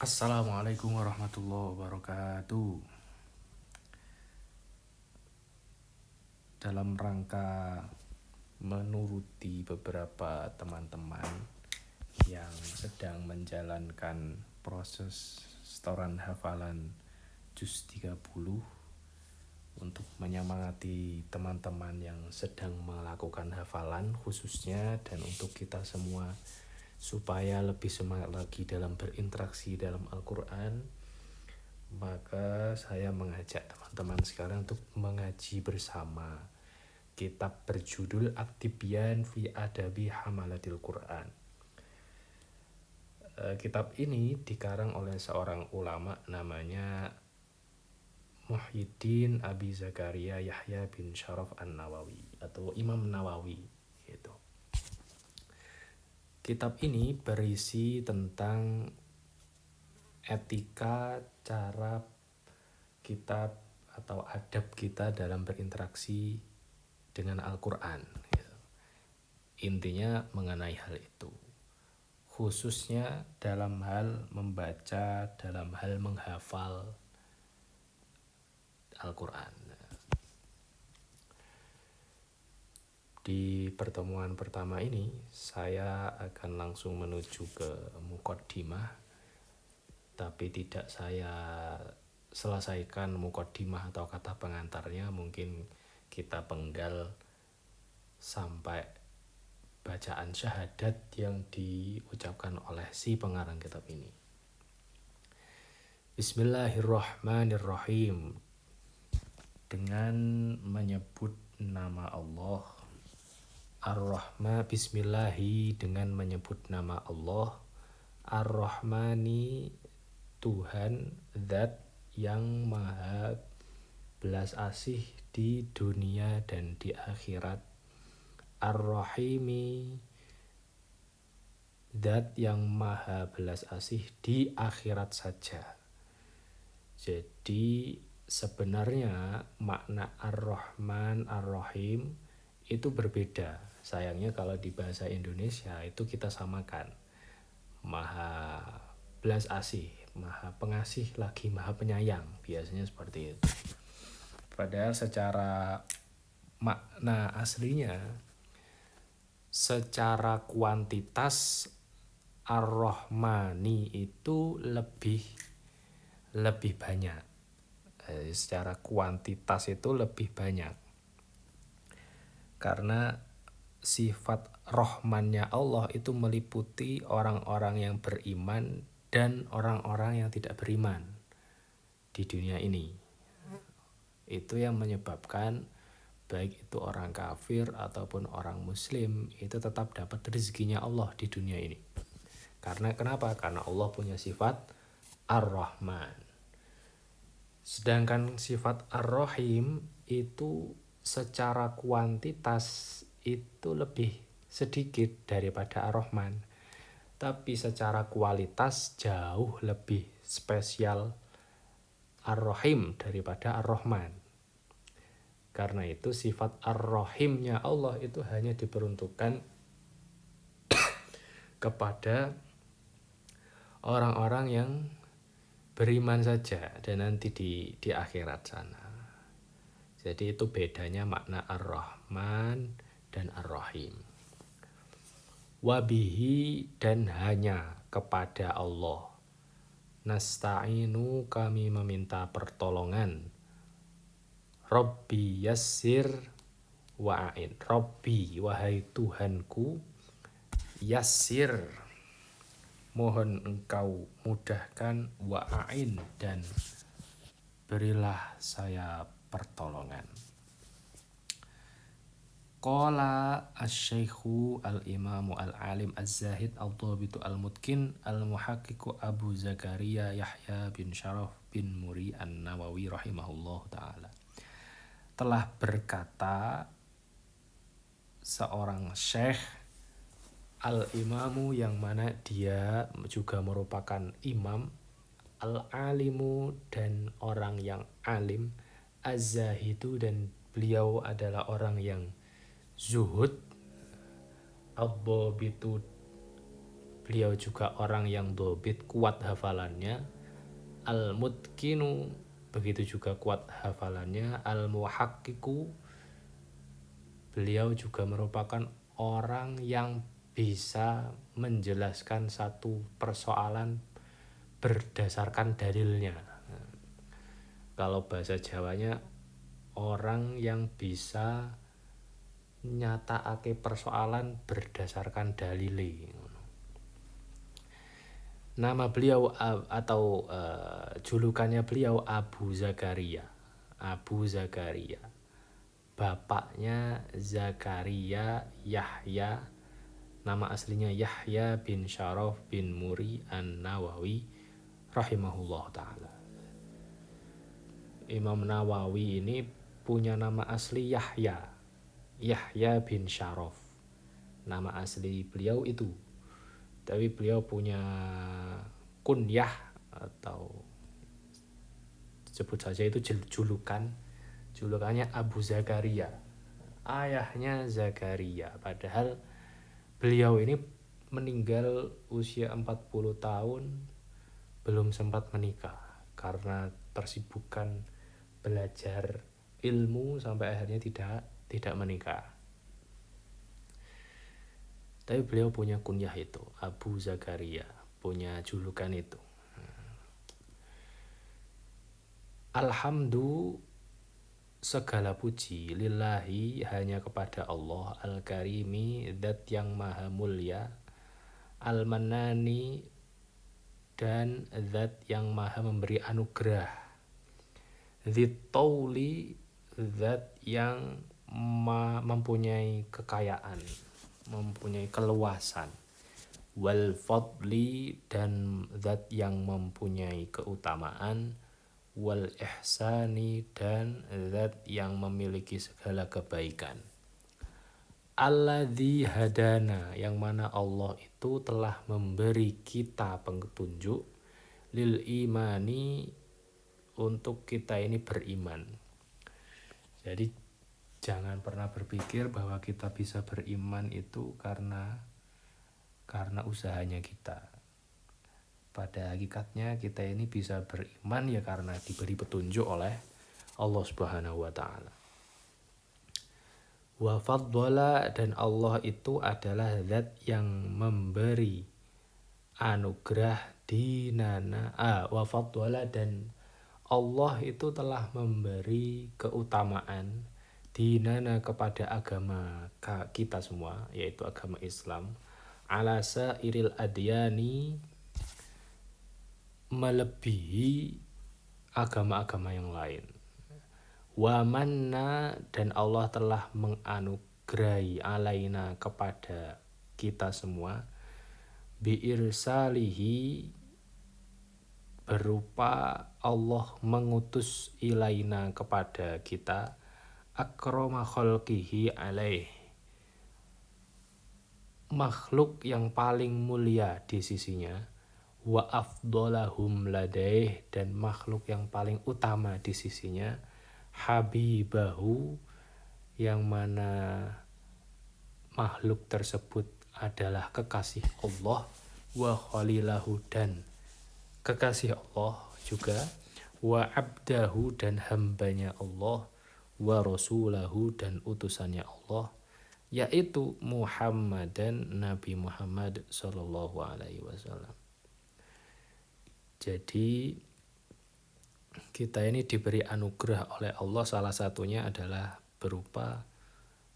Assalamualaikum warahmatullahi wabarakatuh. Dalam rangka menuruti beberapa teman-teman yang sedang menjalankan proses setoran hafalan juz 30 untuk menyemangati teman-teman yang sedang melakukan hafalan khususnya, dan untuk kita semua supaya lebih semangat lagi dalam berinteraksi dalam Al-Quran, maka saya mengajak teman-teman sekarang untuk mengaji bersama kitab berjudul At-Tibyan fi Adabi Hamalatil Quran. Kitab ini dikarang oleh seorang ulama namanya Muhyiddin Abi Zakaria Yahya bin Syaraf An-Nawawi atau Imam Nawawi gitu. Kitab ini berisi tentang etika, cara kita atau adab kita dalam berinteraksi dengan Al-Quran. Intinya mengenai hal itu, khususnya dalam hal membaca, dalam hal menghafal Al-Quran. Di pertemuan pertama ini saya akan langsung menuju ke muqaddimah, tapi tidak saya selesaikan muqaddimah atau kata pengantarnya, mungkin kita penggal sampai bacaan syahadat yang diucapkan oleh si pengarang kitab ini. Bismillahirrahmanirrahim. Dengan menyebut nama Allah. Ar-Rahman, bismillahi, dengan menyebut nama Allah. Ar-Rahmani, Tuhan zat yang maha belas asih di dunia dan di akhirat. Ar-Rahimi, zat yang maha belas asih di akhirat saja. Jadi sebenarnya makna Ar-Rahman, Ar-Rahim itu berbeda. Sayangnya kalau di bahasa Indonesia itu kita samakan. Maha belas asih, maha pengasih lagi maha penyayang, biasanya seperti itu. Padahal secara makna aslinya, secara kuantitas Ar-Rahmani itu lebih banyak. Secara kuantitas itu lebih banyak. Karena sifat Rahmannya Allah itu meliputi orang-orang yang beriman dan orang-orang yang tidak beriman di dunia ini. Itu yang menyebabkan baik itu orang kafir ataupun orang muslim itu tetap dapat rezekinya Allah di dunia ini. Karena kenapa? Karena Allah punya sifat Ar-Rahman. Sedangkan sifat Ar-Rahim itu secara kuantitas itu lebih sedikit daripada Ar-Rahman, tapi secara kualitas jauh lebih spesial Ar-Rahim daripada Ar-Rahman. Karena itu sifat Ar-Rahimnya Allah itu hanya diperuntukkan kepada orang-orang yang beriman saja dan nanti di akhirat sana. Jadi itu bedanya makna Ar-Rahman dan Ar-Rahim. Wabihi, dan hanya kepada Allah. Nasta'inu, kami meminta pertolongan. Rabbi yassir wa'ain. Rabbi, wahai Tuhanku, yassir, mohon engkau mudahkan, wa'ain, dan berilah saya pertolongan. Qala asy-syaikhu al-imamu al-alim az-zahid al-dhabitu al-mutkin al-muhaqqiqu Abu Zakaria Yahya bin Syaraf bin Muri An-Nawawi rahimahullah ta'ala. Telah berkata seorang syekh al-imamu, yang mana dia juga merupakan imam, al-alimu, dan orang yang alim, az-zahidu, dan beliau adalah orang yang zuhud, ad-dhabitu, Beliau juga orang yang dobit, kuat hafalannya. Al-mutqinu, begitu juga kuat hafalannya. Al-muhaqqiqu, beliau juga merupakan orang yang bisa menjelaskan satu persoalan berdasarkan dalilnya. Kalau bahasa Jawanya, orang yang bisa nyatakake persoalan berdasarkan dalile. Nama beliau atau julukannya beliau Abu Zakaria. Abu Zakaria. Bapaknya Zakaria Yahya. Nama aslinya Yahya bin Syaraf bin Muri An-Nawawi rahimahullah ta'ala. Imam Nawawi ini punya nama asli Yahya. Yahya bin Syaraf. Nama asli beliau itu. Tapi beliau punya kunyah atau sebut saja itu julukannya Abu Zakaria. Ayahnya Zakaria. Padahal beliau ini meninggal usia 40 tahun, belum sempat menikah karena tersibukan belajar ilmu sampai akhirnya tidak menikah. Tapi beliau punya kunyah itu, Abu Zakaria, punya julukan itu. Alhamdulillah, segala puji lillahi, hanya kepada Allah, Al-Karimi, zat yang maha mulia, Al-Manani, dan zat yang maha memberi anugerah, Dzit-Tauli, zat yang mempunyai kekayaan, mempunyai keluasan, Wal Fadli, dan zat yang mempunyai keutamaan, Wal Ihsani, dan zat yang memiliki segala kebaikan. Alladzi hadana, yang mana Allah itu telah memberi kita petunjuk, lil imani, untuk kita ini beriman. Jadi jangan pernah berpikir bahwa kita bisa beriman itu karena usahanya kita. Pada hakikatnya kita ini bisa beriman ya karena diberi petunjuk oleh Allah Subhanahu wa taala. Wa faddala, dan Allah itu adalah zat yang memberi anugerah dinana. Wa faddala, dan Allah itu telah memberi keutamaan dinana kepada agama kita semua, yaitu agama Islam, ala sairil adyani, melebihi agama-agama yang lain. Wa manna, dan Allah telah menganugerahi alaina, kepada kita semua, bi irsalihi, berupa Allah mengutus ilaina, kepada kita, akrama khalqihi alaih, makhluk yang paling mulia di sisinya, wa afdolahum ladaih, dan makhluk yang paling utama di sisinya, habibahu, yang mana makhluk tersebut adalah kekasih Allah, wa khalilahu, dan kekasih Allah juga, wa abdahu, dan hambanya Allah, wa rasulahu, dan utusannya Allah, yaitu Muhammadan, Nabi Muhammad sallallahu alaihi wasallam. Jadi kita ini diberi anugerah oleh Allah, salah satunya adalah berupa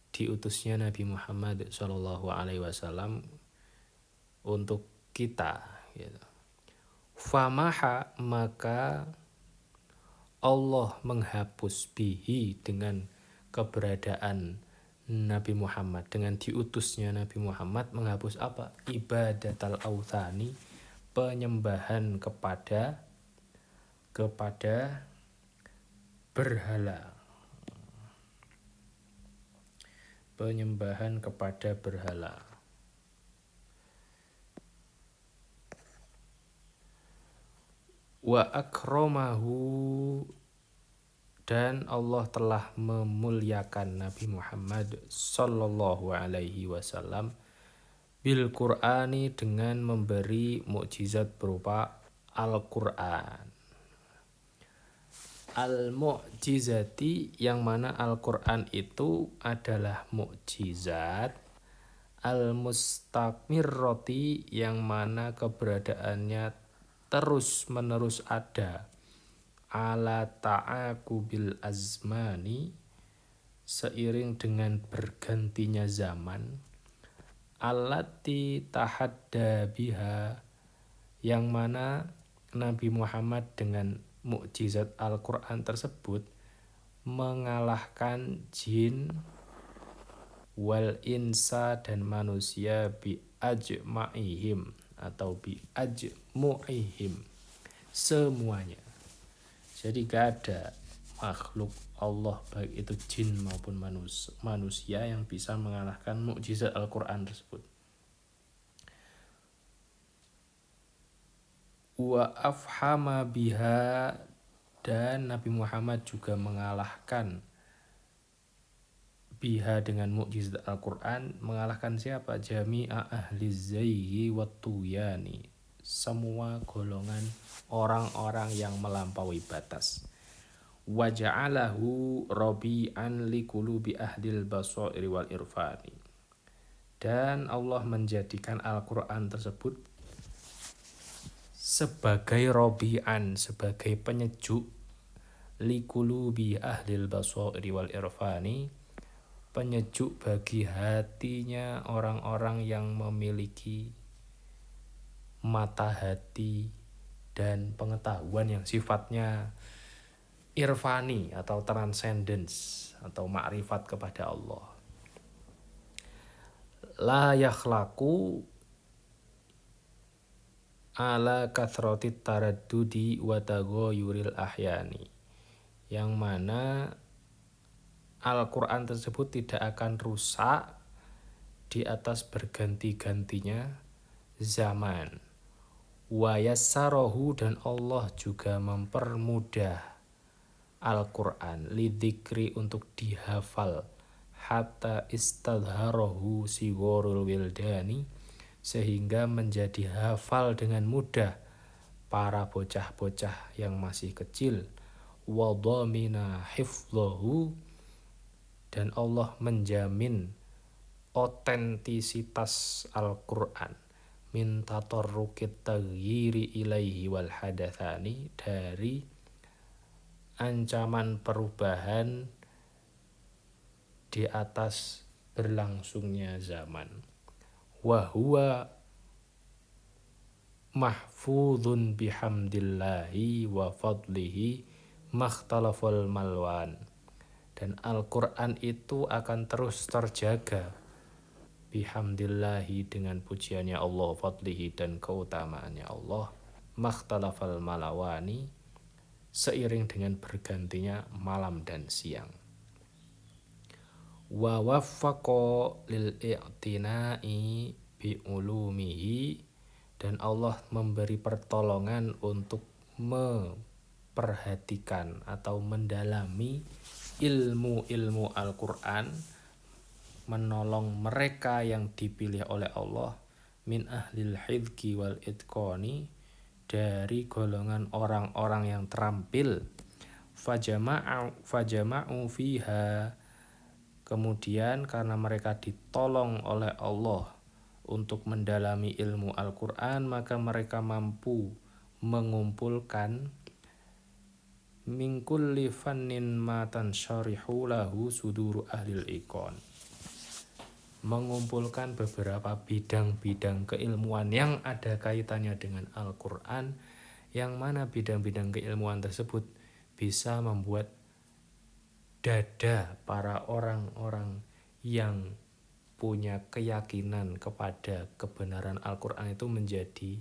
diutusnya Nabi Muhammad sallallahu alaihi wasallam untuk kita, gitu. Famaha, maka Allah menghapus bihi, dengan keberadaan Nabi Muhammad, dengan diutusnya Nabi Muhammad, menghapus apa? Ibadatal authani, penyembahan kepada berhala. Penyembahan kepada berhala. Wa akramahu, dan Allah telah memuliakan Nabi Muhammad sallallahu alaihi wasallam, bil Qur'ani dengan memberi mukjizat berupa Al-Qur'an. Al-mu'jizati yang mana Al-Qur'an itu adalah mukjizat, al-mustamirroti yang mana keberadaannya terus-menerus ada, ala ta'aqubil azmani seiring dengan bergantinya zaman, allati tahadda biha yang mana Nabi Muhammad dengan mukjizat Al-Qur'an tersebut mengalahkan jin wal insa dan manusia bi ajma'ihim atau bi ajmu'ihim semuanya. Jadi gak ada makhluk Allah baik itu jin maupun manusia yang bisa mengalahkan mukjizat Al-Qur'an tersebut. Wa afhama biha dan Nabi Muhammad juga mengalahkan biha dengan mukjizat Al-Qur'an, mengalahkan siapa? Jami'a ahli zayyi wa tuyani, semua golongan orang-orang yang melampaui batas. Wa ja'alahu rabi'an liqulubi ahlil basairi wal irfani, dan Allah menjadikan Al-Qur'an tersebut sebagai robi'an, sebagai penyejuk liqulubi ahlil basairi wal irfani, penyejuk bagi hatinya orang-orang yang memiliki mata hati dan pengetahuan yang sifatnya irfani atau transcendence atau makrifat kepada Allah. La yakhlaqu ala kathroti taraddudi wa taghayyuril ahyani, yang mana Al-Qur'an tersebut tidak akan rusak di atas berganti-gantinya zaman. Wa yassarahu dan Allah juga mempermudah Al-Qur'an lidzikri untuk dihafal, hatta istadharahu sigorul wildani sehingga menjadi hafal dengan mudah para bocah-bocah yang masih kecil, wa dhamina hifdhahu dan Allah menjamin otentisitas Al-Qur'an min tatarrukit taghyiri ilaihi wal hadatsani, dari ancaman perubahan di atas berlangsungnya zaman. Wa huwa mahfudhun bihamdillahi wa fadlihi makhtalafal malwan, dan Al-Qur'an itu akan terus terjaga bihamdillahi dengan pujiannya Allah, fadlihi dan keutamaannya Allah, makhtalafal malawani seiring dengan bergantinya malam dan siang. Wa waffaqa lil i'tina'i bi ulumihi, dan Allah memberi pertolongan untuk memperhatikan atau mendalami ilmu-ilmu Al-Qur'an, menolong mereka yang dipilih oleh Allah min ahlil hidqi wal itqani, dari golongan orang-orang yang terampil, fajama'u fiha, kemudian karena mereka ditolong oleh Allah untuk mendalami ilmu Al-Qur'an, maka mereka mampu mengumpulkan min kulli fannin ma tansyarihu lahu suduru ahlil iqon, mengumpulkan beberapa bidang-bidang keilmuan yang ada kaitannya dengan Al-Qur'an, yang mana bidang-bidang keilmuan tersebut bisa membuat dada para orang-orang yang punya keyakinan kepada kebenaran Al-Qur'an itu menjadi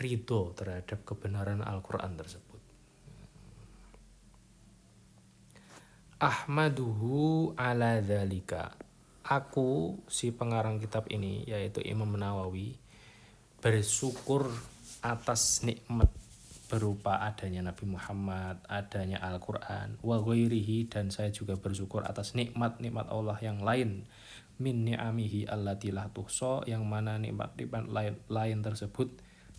ridho terhadap kebenaran Al-Qur'an tersebut. Ahmaduhu ala dzalika, aku si pengarang kitab ini yaitu Imam Nawawi bersyukur atas nikmat berupa adanya Nabi Muhammad, adanya Al-Quran, wa ghairihi, dan saya juga bersyukur atas nikmat-nikmat Allah yang lain, min ni'amihi allati la tuhsa, yang mana nikmat-nikmat lain tersebut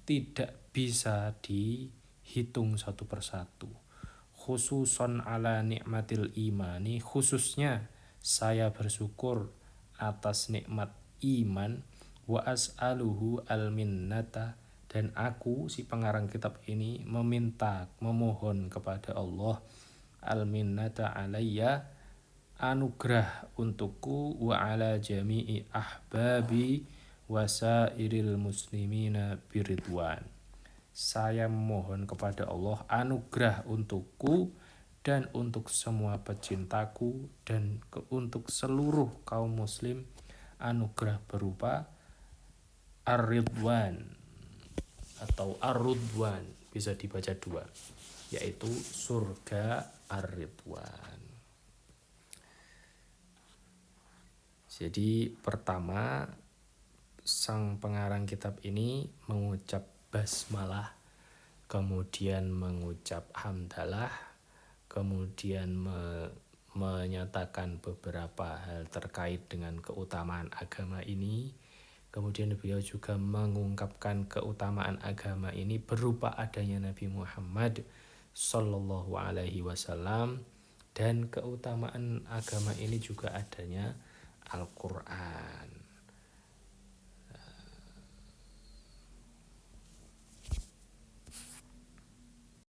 tidak bisa dihitung satu persatu. Khususon ala nikmatil imani, khususnya saya bersyukur atas nikmat iman, wa as'aluhu al-minnata, dan aku si pengarang kitab ini memohon kepada Allah al-minnata alayya, anugerah untukku, wa ala jami'i ahbabi wasairil muslimina biridwan. Saya memohon kepada Allah anugerah untukku dan untuk semua pecintaku dan untuk seluruh kaum muslim, anugerah berupa ar-ridwan atau ar-rudwan, bisa dibaca dua, yaitu surga ar-ridwan. Jadi pertama, sang pengarang kitab ini mengucap basmalah, kemudian mengucap hamdalah, kemudian menyatakan beberapa hal terkait dengan keutamaan agama ini. Kemudian beliau juga mengungkapkan keutamaan agama ini berupa adanya Nabi Muhammad Sallallahu Alaihi Wasallam, dan keutamaan agama ini juga adanya Al-Quran.